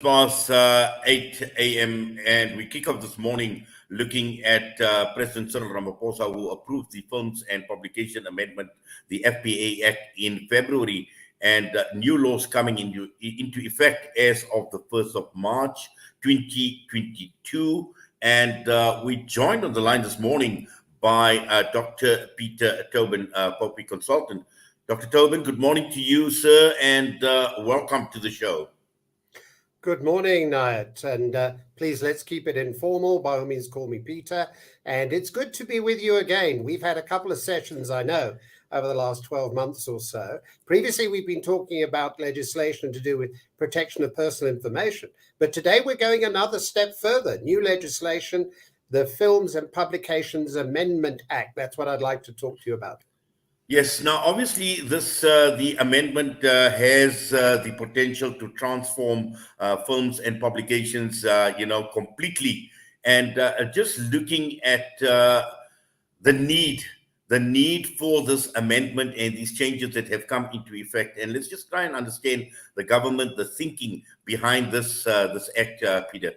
Past 8 a.m. and we kick off this morning looking at President Cyril Ramaphosa, who approved the Films and Publication Amendment, the FPA Act, in February, and new laws coming into effect as of the 1st of March 2022. And we joined on the line this morning by Dr. Peter Tobin, Poppy Consultant. Dr. Tobin, good morning to you, sir, and welcome to the show. Good morning, Nayat, and please let's keep it informal. By all means, call me Peter, and it's good to be with you again. We've had a couple of sessions, I know, over the last 12 months or so. Previously, we've been talking about legislation to do with protection of personal information, but today we're going another step further. New legislation, the Films and Publications Amendment Act. That's what I'd like to talk to you about. Yes. Now, obviously, the amendment has the potential to transform films and publications, completely. And just looking at the need for this amendment and these changes that have come into effect, and let's just try and understand the government, the thinking behind this act, Peter.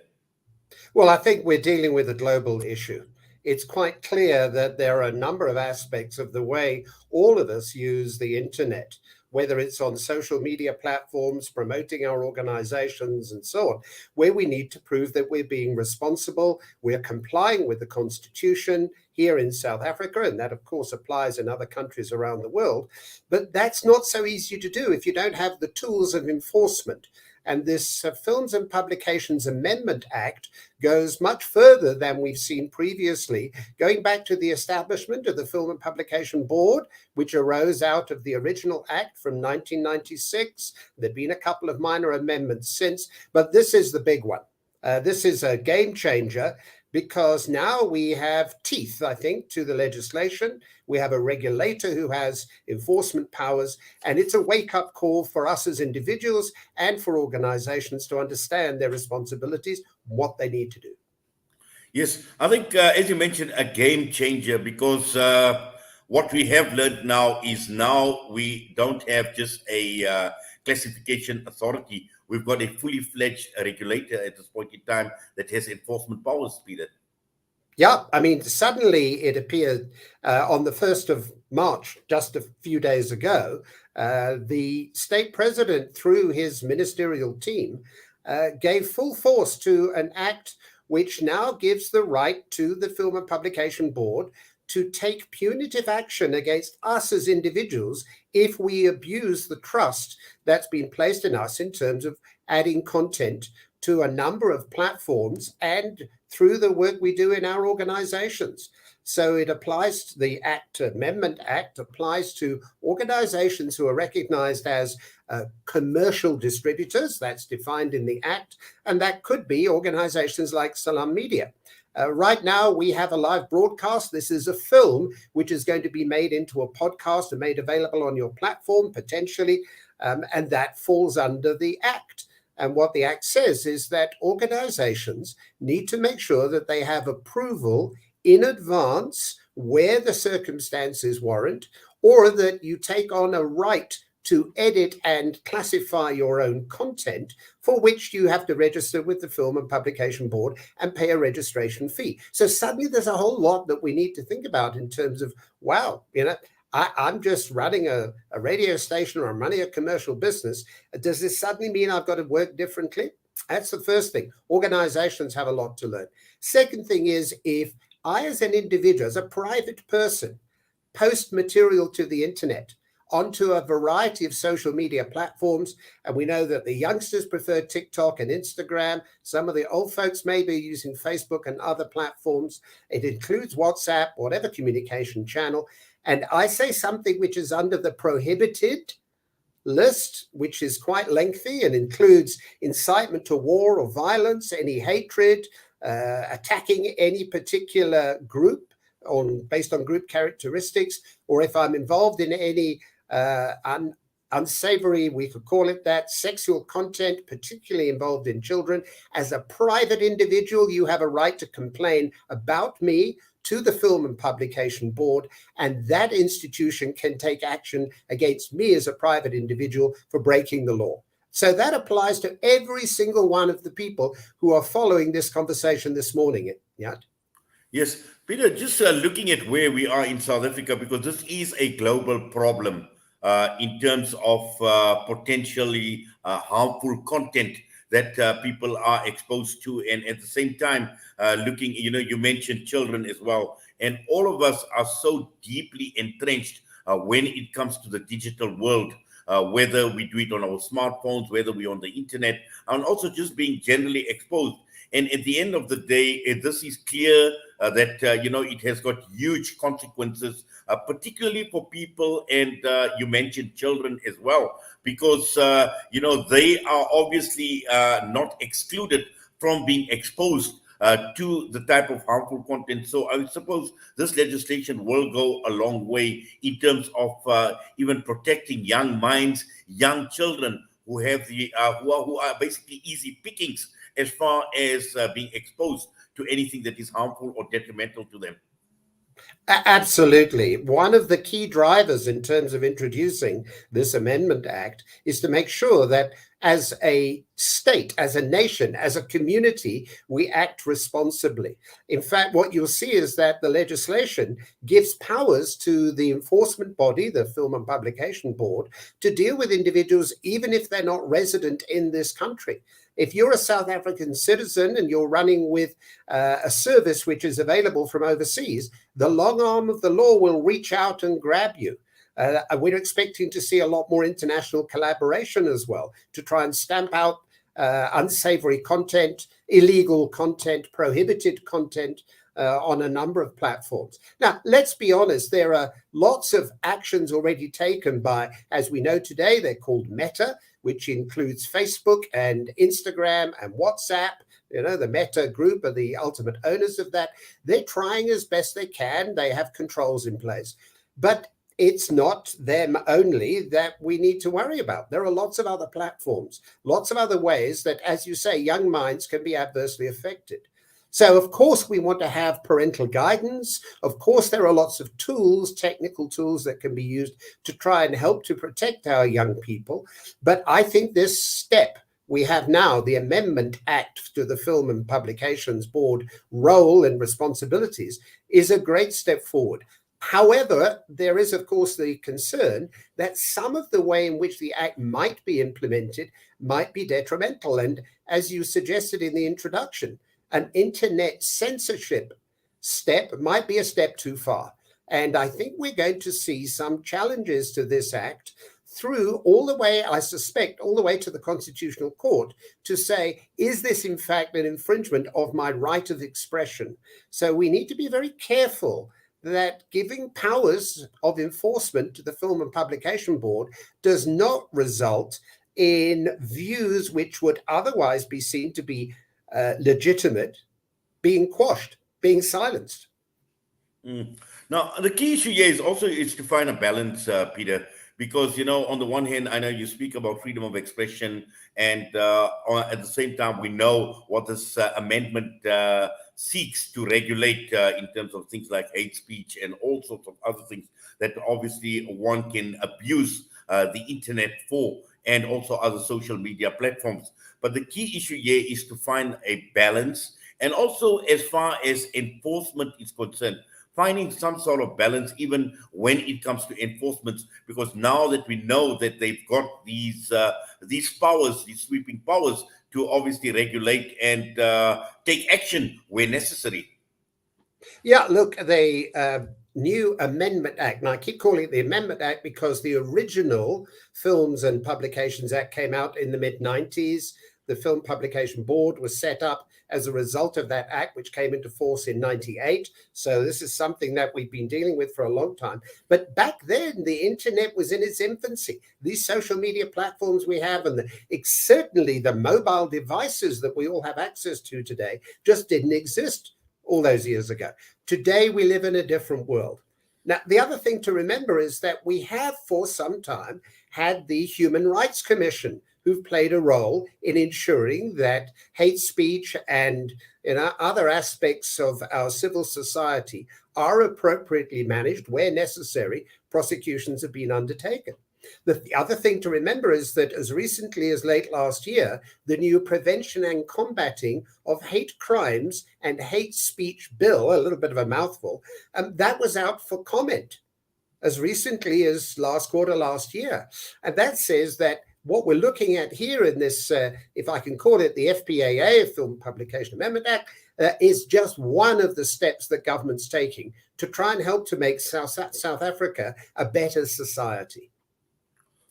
Well, I think we're dealing with a global issue. It's quite clear that there are a number of aspects of the way all of us use the internet, whether it's on social media platforms, promoting our organizations and so on, where we need to prove that we're being responsible, we're complying with the Constitution here in South Africa, and that of course applies in other countries around the world. But that's not so easy to do if you don't have the tools of enforcement. And this Films and Publications Amendment Act goes much further than we've seen previously, going back to the establishment of the Film and Publication Board, which arose out of the original act from 1996. There've been a couple of minor amendments since, but this is the big one. This is a game changer because now we have teeth, I think, to the legislation. We have a regulator who has enforcement powers, and it's a wake-up call for us as individuals and for organizations to understand their responsibilities, what they need to do. Yes, I think, as you mentioned, a game changer, because what we have learned now is now we don't have just a classification authority. We've got a fully fledged regulator at this point in time that has enforcement powers, Peter. Yeah, I mean, suddenly it appeared on the 1st of March, just a few days ago, the state president, through his ministerial team, gave full force to an act which now gives the right to the Film and Publication Board to take punitive action against us as individuals if we abuse the trust that's been placed in us in terms of adding content to a number of platforms and through the work we do in our organizations. So it applies to the Amendment Act applies to organizations who are recognized as commercial distributors. That's defined in the Act. And that could be organizations like Salam Media. Right now, we have a live broadcast. This is a film which is going to be made into a podcast and made available on your platform, potentially, and that falls under the Act. And what the Act says is that organizations need to make sure that they have approval in advance where the circumstances warrant, or that you take on a right to edit and classify your own content, for which you have to register with the Film and Publication Board and pay a registration fee. So suddenly there's a whole lot that we need to think about in terms of, wow, I'm just running a radio station, or I'm running a commercial business. Does this suddenly mean I've got to work differently? That's the first thing. Organizations have a lot to learn. Second thing is, if I, as an individual, as a private person, post material to the internet, onto a variety of social media platforms, and we know that the youngsters prefer TikTok and Instagram. Some of the old folks may be using Facebook and other platforms. It includes WhatsApp, whatever communication channel. And I say something which is under the prohibited list, which is quite lengthy and includes incitement to war or violence, any hatred, attacking any particular group based on group characteristics, or if I'm involved in any unsavory, we could call it that, sexual content, particularly involved in children. As a private individual, you have a right to complain about me to the Film and Publication Board, and that institution can take action against me as a private individual for breaking the law. So that applies to every single one of the people who are following this conversation this morning. Yeah. Yes, Peter, just looking at where we are in South Africa, because this is a global problem in terms of potentially harmful content that people are exposed to. And at the same time, looking, you mentioned children as well. And all of us are so deeply entrenched when it comes to the digital world. Whether we do it on our smartphones, whether we're on the internet, and also just being generally exposed. And at the end of the day, this is clear that it has got huge consequences, particularly for people, and you mentioned children as well, because they are obviously not excluded from being exposed to the type of harmful content. So I suppose this legislation will go a long way in terms of even protecting young minds, young children who have who are basically easy pickings as far as being exposed to anything that is harmful or detrimental to them. Absolutely. One of the key drivers in terms of introducing this Amendment Act is to make sure that as a state, as a nation, as a community, we act responsibly. In fact, what you'll see is that the legislation gives powers to the enforcement body, the Film and Publication Board, to deal with individuals even if they're not resident in this country. If you're a South African citizen and you're running with a service which is available from overseas, the long arm of the law will reach out and grab you. We're expecting to see a lot more international collaboration as well to try and stamp out unsavory content, illegal content, prohibited content on a number of platforms. Now, let's be honest, there are lots of actions already taken by, as we know today, they're called Meta, which includes Facebook and Instagram and WhatsApp. The Meta group are the ultimate owners of that. They're trying as best they can. They have controls in place. But it's not them only that we need to worry about. There are lots of other platforms, lots of other ways that, as you say, young minds can be adversely affected. So, of course, we want to have parental guidance. Of course, there are lots of tools, technical tools that can be used to try and help to protect our young people. But I think this step we have now, the Amendment Act to the Film and Publications Board role and responsibilities, is a great step forward. However, there is, of course, the concern that some of the way in which the Act might be implemented might be detrimental. And as you suggested in the introduction, an internet censorship step might be a step too far. And I think we're going to see some challenges to this Act through all the way, I suspect, all the way to the Constitutional Court to say, is this in fact an infringement of my right of expression? So we need to be very careful that giving powers of enforcement to the Film and Publication Board does not result in views which would otherwise be seen to be legitimate, being quashed, being silenced. Now, the key issue here is to find a balance, Peter, because, on the one hand, I know you speak about freedom of expression, and at the same time, we know what this amendment seeks to regulate in terms of things like hate speech and all sorts of other things that obviously one can abuse the internet for, and also other social media platforms. But the key issue here is to find a balance, and also as far as enforcement is concerned, finding some sort of balance even when it comes to enforcement, because now that we know that they've got these powers, these sweeping powers to obviously regulate and take action where necessary. Yeah, look, the new Amendment Act, and I keep calling it the Amendment Act because the original Films and Publications Act came out in the mid-90s. The Film Publication Board was set up as a result of that act, which came into force in 98. So this is something that we've been dealing with for a long time. But back then, the internet was in its infancy. These social media platforms we have, and certainly the mobile devices that we all have access to today, just didn't exist all those years ago. Today, we live in a different world. Now, the other thing to remember is that we have for some time had the Human Rights Commission, who've played a role in ensuring that hate speech and other aspects of our civil society are appropriately managed. Where necessary, prosecutions have been undertaken. The other thing to remember is that as recently as late last year, the new Prevention and Combating of Hate Crimes and Hate Speech Bill, a little bit of a mouthful, that was out for comment as recently as last quarter last year. And that says that what we're looking at here in this, if I can call it the FPAA, Film Publication Amendment Act, is just one of the steps that government's taking to try and help to make South Africa a better society.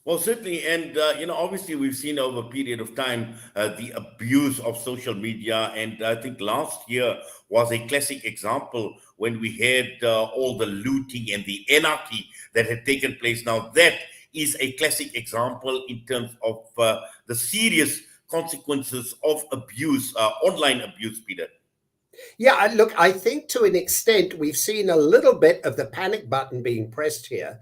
Well, certainly, and obviously, we've seen over a period of time the abuse of social media, and I think last year was a classic example when we had all the looting and the anarchy that had taken place. Now, that is a classic example in terms of the serious consequences of abuse, online abuse, Peter. Yeah, look, I think to an extent we've seen a little bit of the panic button being pressed here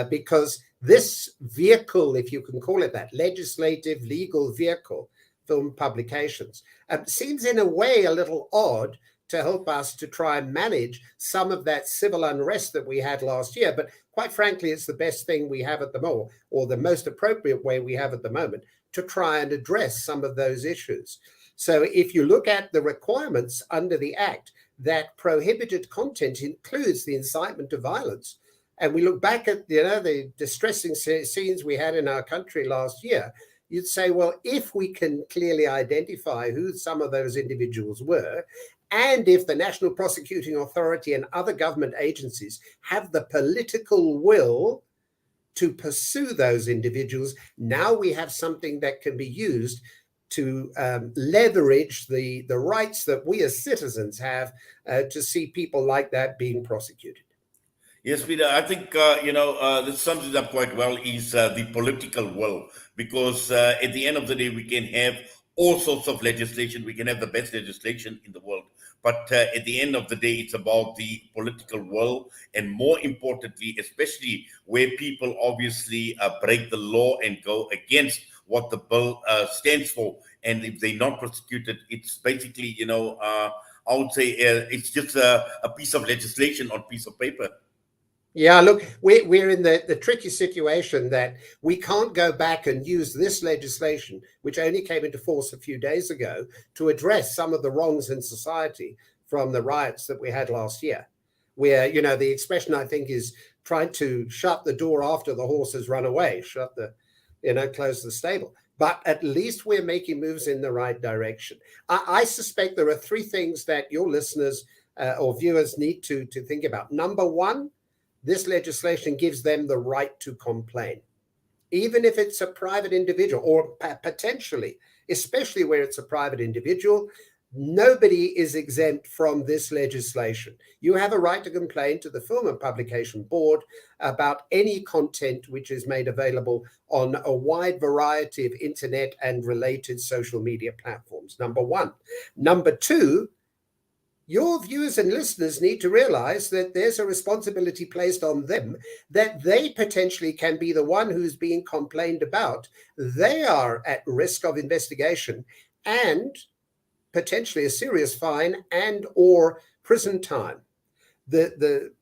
because this vehicle, if you can call it that, legislative legal vehicle, film publications, seems in a way a little odd to help us to try and manage some of that civil unrest that we had last year. But quite frankly, it's the best thing we have at the moment, or the most appropriate way we have at the moment to try and address some of those issues. So if you look at the requirements under the Act, that prohibited content includes the incitement to violence. And we look back at the distressing scenes we had in our country last year, you'd say, well, if we can clearly identify who some of those individuals were, and if the National Prosecuting Authority and other government agencies have the political will to pursue those individuals, now we have something that can be used to leverage the rights that we as citizens have to see people like that being prosecuted. Yes, Peter, I think, this sums it up quite well, is the political will, because at the end of the day, we can have all sorts of legislation. We can have the best legislation in the world. But at the end of the day, it's about the political will. And more importantly, especially where people obviously break the law and go against what the bill stands for. And if they're not prosecuted, it's basically, I would say it's just a piece of legislation on a piece of paper. Yeah, look, we're in the tricky situation that we can't go back and use this legislation, which only came into force a few days ago, to address some of the wrongs in society from the riots that we had last year, where, the expression, I think, is trying to shut the door after the horse has run away, close the stable. But at least we're making moves in the right direction. I suspect there are three things that your listeners or viewers need to think about. Number one, this legislation gives them the right to complain, even if it's a private individual or potentially, especially where it's a private individual. Nobody is exempt from this legislation. You have a right to complain to the Film and Publication Board about any content which is made available on a wide variety of internet and related social media platforms, number one. Number two, your viewers and listeners need to realize that there's a responsibility placed on them, that they potentially can be the one who's being complained about. They are at risk of investigation and potentially a serious fine and or prison time. The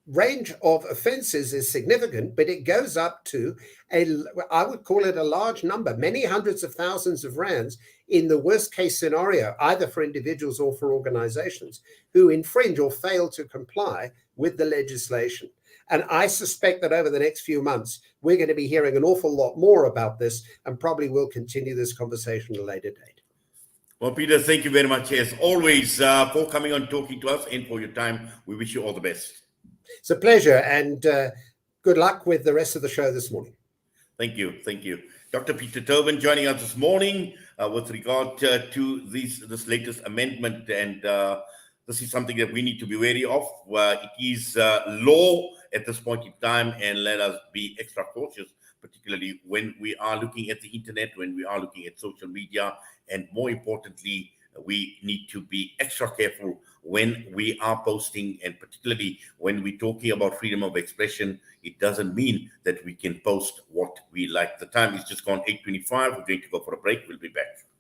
range of offenses is significant, but it goes up to I would call it a large number, many hundreds of thousands of rands in the worst case scenario, either for individuals or for organizations who infringe or fail to comply with the legislation. And I suspect that over the next few months, we're going to be hearing an awful lot more about this, and probably will continue this conversation at a later date. Well, Peter, thank you very much, as always, for coming on, talking to us, and for your time. We wish you all the best. It's a pleasure, and good luck with the rest of the show this morning. Thank you. Thank you. Dr. Peter Tobin joining us this morning with regard to this latest amendment. And this is something that we need to be wary of. It is law at this point in time, and let us be extra cautious, particularly when we are looking at the internet, when we are looking at social media, and more importantly, we need to be extra careful when we are posting, and particularly when we're talking about freedom of expression. It doesn't mean that we can post what we like. The time is just gone 8:25. We're going to go for a break. We'll be back.